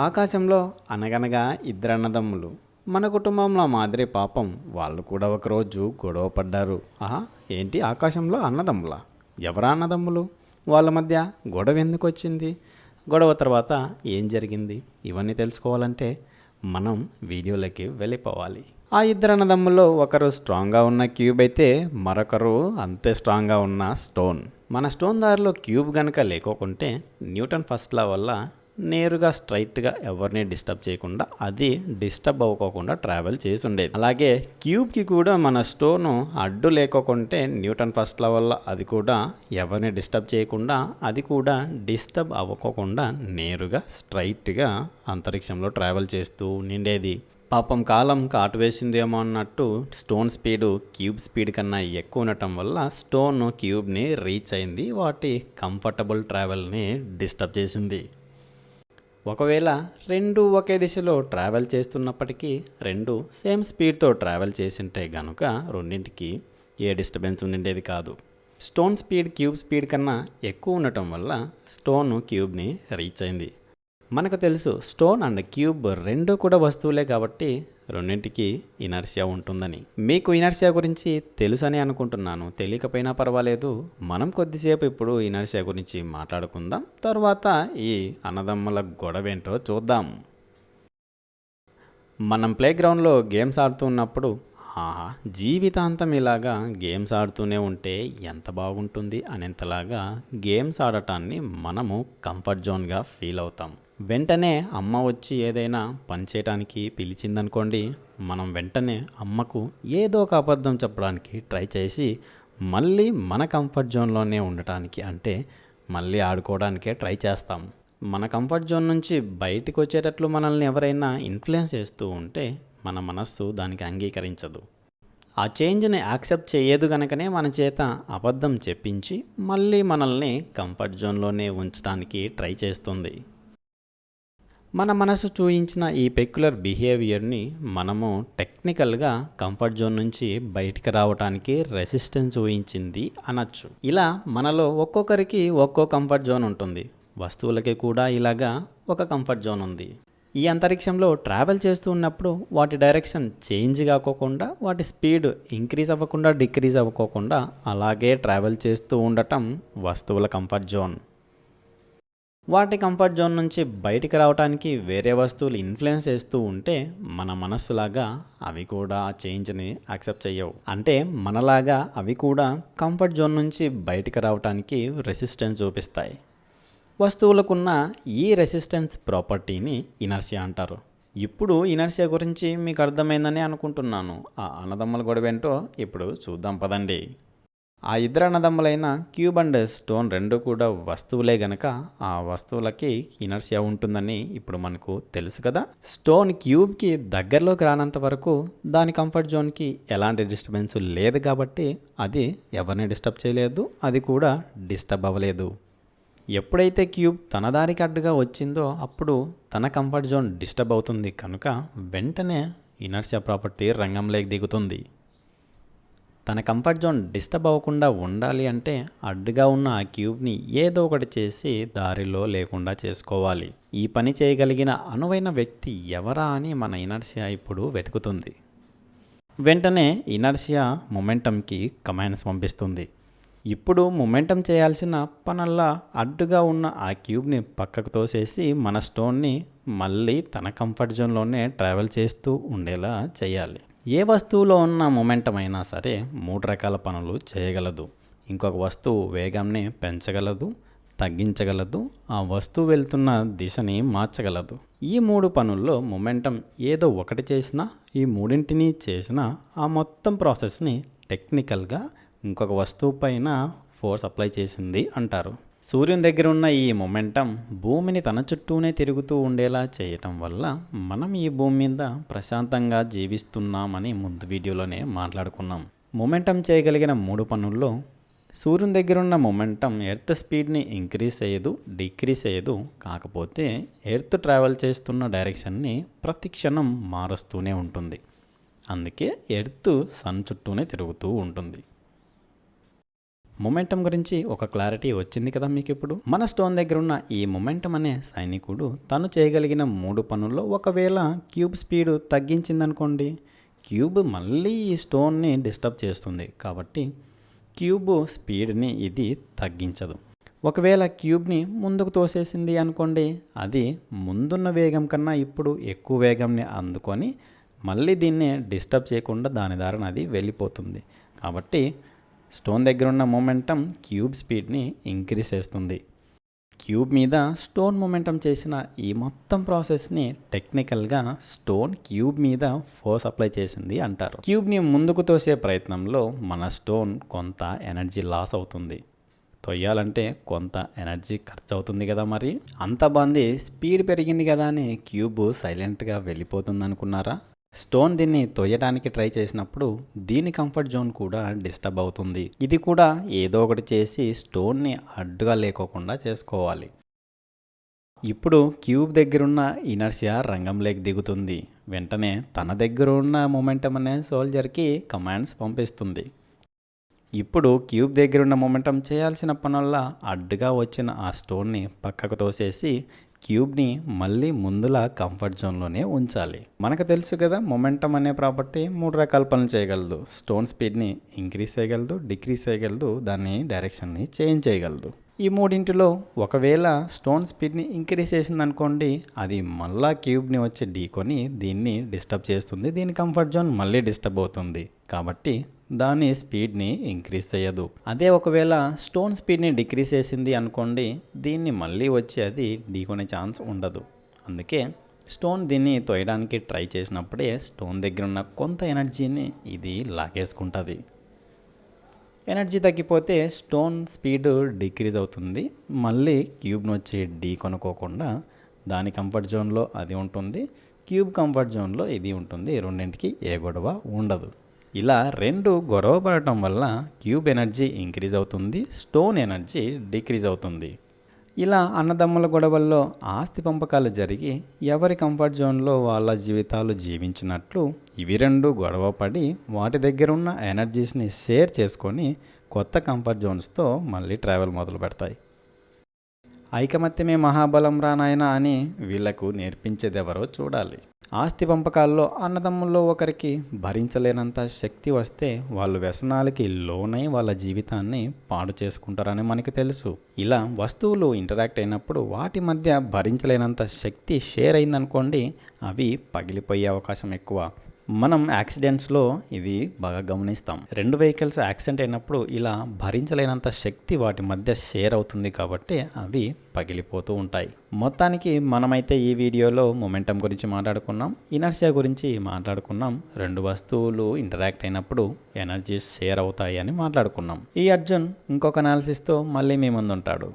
ఆకాశంలో అనగనగా ఇద్దరు అన్నదమ్ములు. మన కుటుంబంలో మాదిరి పాపం వాళ్ళు కూడా ఒకరోజు గొడవ పడ్డారు. ఆహా, ఏంటి ఆకాశంలో అన్నదమ్ములా? ఎవరా అన్నదమ్ములు? వాళ్ళ మధ్య గొడవ ఎందుకు వచ్చింది? గొడవ తర్వాత ఏం జరిగింది? ఇవన్నీ తెలుసుకోవాలంటే మనం వీడియోలోకి వెళ్ళిపోవాలి. ఆ ఇద్దరు అన్నదమ్ముల్లో ఒకరు స్ట్రాంగ్గా ఉన్న క్యూబ్ అయితే మరొకరు అంతే స్ట్రాంగ్గా ఉన్న స్టోన్. మన స్టోన్ దారిలో క్యూబ్ కనుక లేకోకుంటే న్యూటన్ ఫస్ట్ లా వల్ల నేరుగా స్ట్రైట్గా ఎవరిని డిస్టర్బ్ చేయకుండా అది డిస్టర్బ్ అవ్వకోకుండా ట్రావెల్ చేసి ఉండేది. అలాగే క్యూబ్కి కూడా మన స్టోను అడ్డు లేకోకుంటే న్యూటన్ ఫస్ట్ లా వల్ల అది కూడా ఎవరిని డిస్టర్బ్ చేయకుండా అది కూడా డిస్టర్బ్ అవ్వకోకుండా నేరుగా స్ట్రైట్గా అంతరిక్షంలో ట్రావెల్ చేస్తూ నిండేది. పాపం కాలం కాటు వేసిందేమో అన్నట్టు స్టోన్ స్పీడు క్యూబ్ స్పీడ్ కన్నా ఎక్కువ ఉండటం వల్ల స్టోన్ క్యూబ్ని రీచ్ అయింది. వాటి కంఫర్టబుల్ ట్రావెల్ని డిస్టర్బ్ చేసింది. ఒకవేళ రెండు ఒకే దిశలో ట్రావెల్ చేస్తున్నప్పటికీ రెండు సేమ్ స్పీడ్తో ట్రావెల్ చేసింటే గనుక రెండింటికి ఏ డిస్టర్బెన్స్ ఉండేది కాదు. స్టోన్ స్పీడ్ క్యూబ్ స్పీడ్ కన్నా ఎక్కువ ఉండటం వల్ల స్టోన్ క్యూబ్ని రీచ్ అయింది. మనకు తెలుసు స్టోన్ అండ్ క్యూబ్ రెండు కూడా వస్తువులే కాబట్టి రెండింటికి ఇనర్షియా ఉంటుందని. మీకు ఇనర్షియా గురించి తెలుసని అనుకుంటున్నాను. తెలియకపోయినా పర్వాలేదు, మనం కొద్దిసేపు ఇప్పుడు ఇనర్షియా గురించి మాట్లాడుకుందాం. తర్వాత ఈ అన్నదమ్ముల గొడవేంటో చూద్దాం. మనం ప్లేగ్రౌండ్లో గేమ్స్ ఆడుతున్నప్పుడు జీవితాంతం ఇలాగా గేమ్స్ ఆడుతూనే ఉంటే ఎంత బాగుంటుంది అనేంతలాగా గేమ్స్ ఆడటాన్ని మనము కంఫర్ట్ జోన్గా ఫీల్ అవుతాం. వెంటనే అమ్మ వచ్చి ఏదైనా పని చేయడానికి పిలిచిందనుకోండి, మనం వెంటనే అమ్మకు ఏదో ఒక అబద్ధం చెప్పడానికి ట్రై చేసి మళ్ళీ మన కంఫర్ట్ జోన్లోనే ఉండటానికి అంటే మళ్ళీ ఆడుకోవడానికే ట్రై చేస్తాం. మన కంఫర్ట్ జోన్ నుంచి బయటకు వచ్చేటట్లు మనల్ని ఎవరైనా ఇన్ఫ్లుయెన్స్ చేస్తూ ఉంటే మన మనస్సు దానికి అంగీకరించదు. ఆ చేంజ్ని యాక్సెప్ట్ చేయదు కనుకనే మన చేత అబద్ధం చెప్పించి మళ్ళీ మనల్ని కంఫర్ట్ జోన్లోనే ఉంచడానికి ట్రై చేస్తుంది. మన మనసు చూయించిన ఈ పెక్యులర్ బిహేవియర్ని మనము టెక్నికల్గా కంఫర్ట్ జోన్ నుంచి బయటికి రావడానికి రెసిస్టెన్స్ చూయించింది అనొచ్చు. ఇలా మనలో ఒక్కొక్కరికి ఒక్కో కంఫర్ట్ జోన్ ఉంటుంది. వస్తువులకి కూడా ఇలాగా ఒక కంఫర్ట్ జోన్ ఉంది. ఈ అంతరిక్షంలో ట్రావెల్ చేస్తూ ఉన్నప్పుడు వాటి డైరెక్షన్ చేంజ్ కాకోకుండా వాటి స్పీడ్ ఇంక్రీజ్ అవ్వకుండా డిక్రీజ్ అవ్వకోకుండా అలాగే ట్రావెల్ చేస్తూ ఉండటం వస్తువుల కంఫర్ట్ జోన్. వాటి కంఫర్ట్ జోన్ నుంచి బయటికి రావడానికి వేరే వస్తువులు ఇన్ఫ్లుయెన్స్ చేస్తూ ఉంటే మన మనస్సులాగా అవి కూడా ఆ చేంజ్ని యాక్సెప్ట్ చేయవు. అంటే మనలాగా అవి కూడా కంఫర్ట్ జోన్ నుంచి బయటికి రావడానికి రెసిస్టెన్స్ చూపిస్తాయి. వస్తువులకున్న ఈ రెసిస్టెన్స్ ప్రాపర్టీని ఇనర్షియా అంటారు. ఇప్పుడు ఇనర్షియా గురించి మీకు అర్థమైందని అనుకుంటున్నాను. ఆ అన్నదమ్ముల గొడవేంటో ఇప్పుడు చూద్దాం పదండి. ఆ ఇద్దరు అన్నదమ్ములైన క్యూబ్ అండ్ స్టోన్ రెండు కూడా వస్తువులే గనక ఆ వస్తువులకి ఇనర్షియా ఉంటుందని ఇప్పుడు మనకు తెలుసు కదా. స్టోన్ క్యూబ్కి దగ్గరలోకి రానంత వరకు దాని కంఫర్ట్ జోన్కి ఎలాంటి డిస్టర్బెన్స్ లేదు కాబట్టి అది ఎవరిని డిస్టర్బ్ చేయలేదు, అది కూడా డిస్టర్బ్ అవ్వలేదు. ఎప్పుడైతే క్యూబ్ తన దారికి అడ్డుగా వచ్చిందో అప్పుడు తన కంఫర్ట్ జోన్ డిస్టర్బ్ అవుతుంది కనుక వెంటనే ఇనర్షియా ప్రాపర్టీ రంగంలోకి దిగుతుంది. తన కంఫర్ట్ జోన్ డిస్టర్బ్ అవ్వకుండా ఉండాలి అంటే అడ్డుగా ఉన్న ఆ క్యూబ్ని ఏదో ఒకటి చేసి దారిలో లేకుండా చేసుకోవాలి. ఈ పని చేయగలిగిన అనువైన వ్యక్తి ఎవరా అని మన ఇనర్షియా ఇప్పుడు వెతుకుతుంది. వెంటనే ఇనర్షియా మొమెంటంకి కమాండ్స్ పంపిస్తుంది. ఇప్పుడు మొమెంటం చేయాల్సిన పనల్లా అడ్డుగా ఉన్న ఆ క్యూబ్ని పక్కకు తోసేసి మన స్టోన్ని మళ్ళీ తన కంఫర్ట్ జోన్లోనే ట్రావెల్ చేస్తూ ఉండేలా చేయాలి. ఏ వస్తువులో ఉన్న మొమెంటం అయినా సరే 3 రకాల పనులు చేయగలదు. ఇంకొక వస్తువు వేగాన్ని పెంచగలదు, తగ్గించగలదు, ఆ వస్తువు వెళ్తున్న దిశని మార్చగలదు. ఈ 3 పనుల్లో మొమెంటం ఏదో ఒకటి చేసినా ఈ మూడింటిని చేసినా ఆ మొత్తం ప్రాసెస్ని టెక్నికల్గా ఇంకొక వస్తువు పైన ఫోర్స్ అప్లై చేసింది అంటారు. సూర్యుని దగ్గర ఉన్న ఈ మొమెంటం భూమిని తన చుట్టూనే తిరుగుతూ ఉండేలా చేయటం వల్ల మనం ఈ భూమి మీద ప్రశాంతంగా జీవిస్తున్నామని ముందు వీడియోలోనే మాట్లాడుకున్నాం. మొమెంటం చేయగలిగిన 3 పనుల్లో సూర్యుని దగ్గర ఉన్న మొమెంటం ఎర్త్ స్పీడ్ని ఇంక్రీజ్ చేయదు, డిక్రీజ్ చేయదు. కాకపోతే ఎర్త్ ట్రావెల్ చేస్తున్న డైరెక్షన్ని ప్రతి క్షణం మారుస్తూనే ఉంటుంది. అందుకే ఎర్త్ సన్ చుట్టూనే తిరుగుతూ ఉంటుంది. మొమెంటం గురించి ఒక క్లారిటీ వచ్చింది కదా మీకు ఇప్పుడు. మన స్టోన్ దగ్గర ఉన్న ఈ మొమెంటం అనే సైనికుడు తను చేయగలిగిన 3 పనుల్లో ఒకవేళ క్యూబ్ స్పీడ్ తగ్గించిందనుకోండి, క్యూబ్ మళ్ళీ ఈ స్టోన్ని డిస్టర్బ్ చేస్తుంది. కాబట్టి క్యూబ్ స్పీడ్ని ఇది తగ్గించదు. ఒకవేళ క్యూబ్ని ముందుకు తోసేసింది అనుకోండి, అది ముందున్న వేగం కన్నా ఇప్పుడు ఎక్కువ వేగంని అందుకొని మళ్ళీ దీన్ని డిస్టర్బ్ చేయకుండా దాని దారిన అది వెళ్ళిపోతుంది. కాబట్టి స్టోన్ దగ్గర ఉన్న మొమెంటం క్యూబ్ స్పీడ్ని ఇంక్రీజ్ చేస్తుంది. క్యూబ్ మీద స్టోన్ మొమెంటం చేసిన ఈ మొత్తం ప్రాసెస్ని టెక్నికల్గా స్టోన్ క్యూబ్ మీద ఫోర్స్ అప్లై చేసింది అంటారు. క్యూబ్ని ముందుకు తోసే ప్రయత్నంలో మన స్టోన్ కొంత ఎనర్జీ లాస్ అవుతుంది. తొయ్యాలంటే కొంత ఎనర్జీ ఖర్చు అవుతుంది కదా. మరి అంత బాగుంది, స్పీడ్ పెరిగింది కదా అని క్యూబ్ సైలెంట్గా వెళ్ళిపోతుంది అనుకున్నారా? స్టోన్ దీన్ని తొయ్యడానికి ట్రై చేసినప్పుడు దీని కంఫర్ట్ జోన్ కూడా డిస్టర్బ్ అవుతుంది. ఇది కూడా ఏదో ఒకటి చేసి స్టోన్ని అడ్డుగా లేకోకుండా చేసుకోవాలి. ఇప్పుడు క్యూబ్ దగ్గరున్న ఇనర్షియా రంగంలోకి దిగుతుంది. వెంటనే తన దగ్గర ఉన్న మొమెంటం అనే సోల్జర్కి కమాండ్స్ పంపిస్తుంది. ఇప్పుడు క్యూబ్ దగ్గర ఉన్న మొమెంటం చేయాల్సిన పనుల్లా అడ్డుగా వచ్చిన ఆ స్టోన్ని పక్కకు తోసేసి క్యూబ్ని మళ్ళీ ముందులా కంఫర్ట్ జోన్లోనే ఉంచాలి. మనకు తెలుసు కదా, మొమెంటం అనే ప్రాపర్టీ 3 రకాల పనులు చేయగలదు. స్టోన్ స్పీడ్ని ఇంక్రీజ్ చేయగలదు, డిక్రీజ్ చేయగలదు, దాని డైరెక్షన్ని చేంజ్ చేయగలదు. ఈ మూడింటిలో ఒకవేళ స్టోన్ స్పీడ్ని ఇంక్రీజ్ చేసిందనుకోండి, అది మళ్ళా క్యూబ్ని వచ్చి ఢీకొని దీన్ని డిస్టర్బ్ చేస్తుంది. దీని కంఫర్ట్ జోన్ మళ్ళీ డిస్టర్బ్ అవుతుంది. కాబట్టి దాని స్పీడ్ని ఇంక్రీజ్ చేయదు. అదే ఒకవేళ స్టోన్ స్పీడ్ని డిక్రీజ్ చేసింది అనుకోండి, దీన్ని మళ్ళీ వచ్చి అది ఢీకొనే ఛాన్స్ ఉండదు. అందుకే స్టోన్ దీన్ని తోయడానికి ట్రై చేసినప్పుడే స్టోన్ దగ్గర ఉన్న కొంత ఎనర్జీని ఇది లాగేసుకుంటుంది. ఎనర్జీ తగ్గిపోతే స్టోన్ స్పీడ్ డిక్రీజ్ అవుతుంది. మళ్ళీ క్యూబ్ను వచ్చి ఢీకొనుకోకుండా దాని కంఫర్ట్ జోన్లో అది ఉంటుంది, క్యూబ్ కంఫర్ట్ జోన్లో ఇది ఉంటుంది. రెండింటికి ఏ గొడవ ఉండదు. ఇలా రెండు గొడవ పడటం వల్ల క్యూబ్ ఎనర్జీ ఇంక్రీజ్ అవుతుంది, స్టోన్ ఎనర్జీ డిక్రీజ్ అవుతుంది. ఇలా అన్నదమ్ముల గొడవల్లో ఆస్తి పంపకాలు జరిగి ఎవరి కంఫర్ట్ జోన్లో వాళ్ళ జీవితాలు జీవించినట్లు ఇవి రెండు గొడవ పడి వాటి దగ్గర ఉన్న ఎనర్జీస్ని షేర్ చేసుకొని కొత్త కంఫర్ట్ జోన్స్తో మళ్ళీ ట్రావెల్ మొదలు పెడతాయి. ఐకమత్యమే మహాబలం రా నాయనా అని వీళ్లకు నేర్పించేదెవరో చూడాలి. ఆస్తి పంపకాల్లో అన్నదమ్ముల్లో ఒకరికి భరించలేనంత శక్తి వస్తే వాళ్ళు వ్యసనాలకి లోనై వాళ్ళ జీవితాన్ని పాడు చేసుకుంటారని మనకు తెలుసు. ఇలా వస్తువులు ఇంటరాక్ట్ అయినప్పుడు వాటి మధ్య భరించలేనంత శక్తి షేర్ అయిందనుకోండి, అవి పగిలిపోయే అవకాశం ఎక్కువ. మనం యాక్సిడెంట్స్లో ఇది బాగా గమనిస్తాం. 2 వెహికల్స్ యాక్సిడెంట్ అయినప్పుడు ఇలా భరించలేనంత శక్తి వాటి మధ్య షేర్ అవుతుంది కాబట్టి అవి పగిలిపోతూ ఉంటాయి. మొత్తానికి మనమైతే ఈ వీడియోలో మొమెంటం గురించి మాట్లాడుకున్నాం, ఇనర్షియా గురించి మాట్లాడుకున్నాం. 2 వస్తువులు ఇంటరాక్ట్ అయినప్పుడు ఎనర్జీస్ షేర్ అవుతాయి అని మాట్లాడుకున్నాం. ఈ అర్జున్ ఇంకొక అనాలిసిస్తో మళ్ళీ మీ ముందు ఉంటాడు.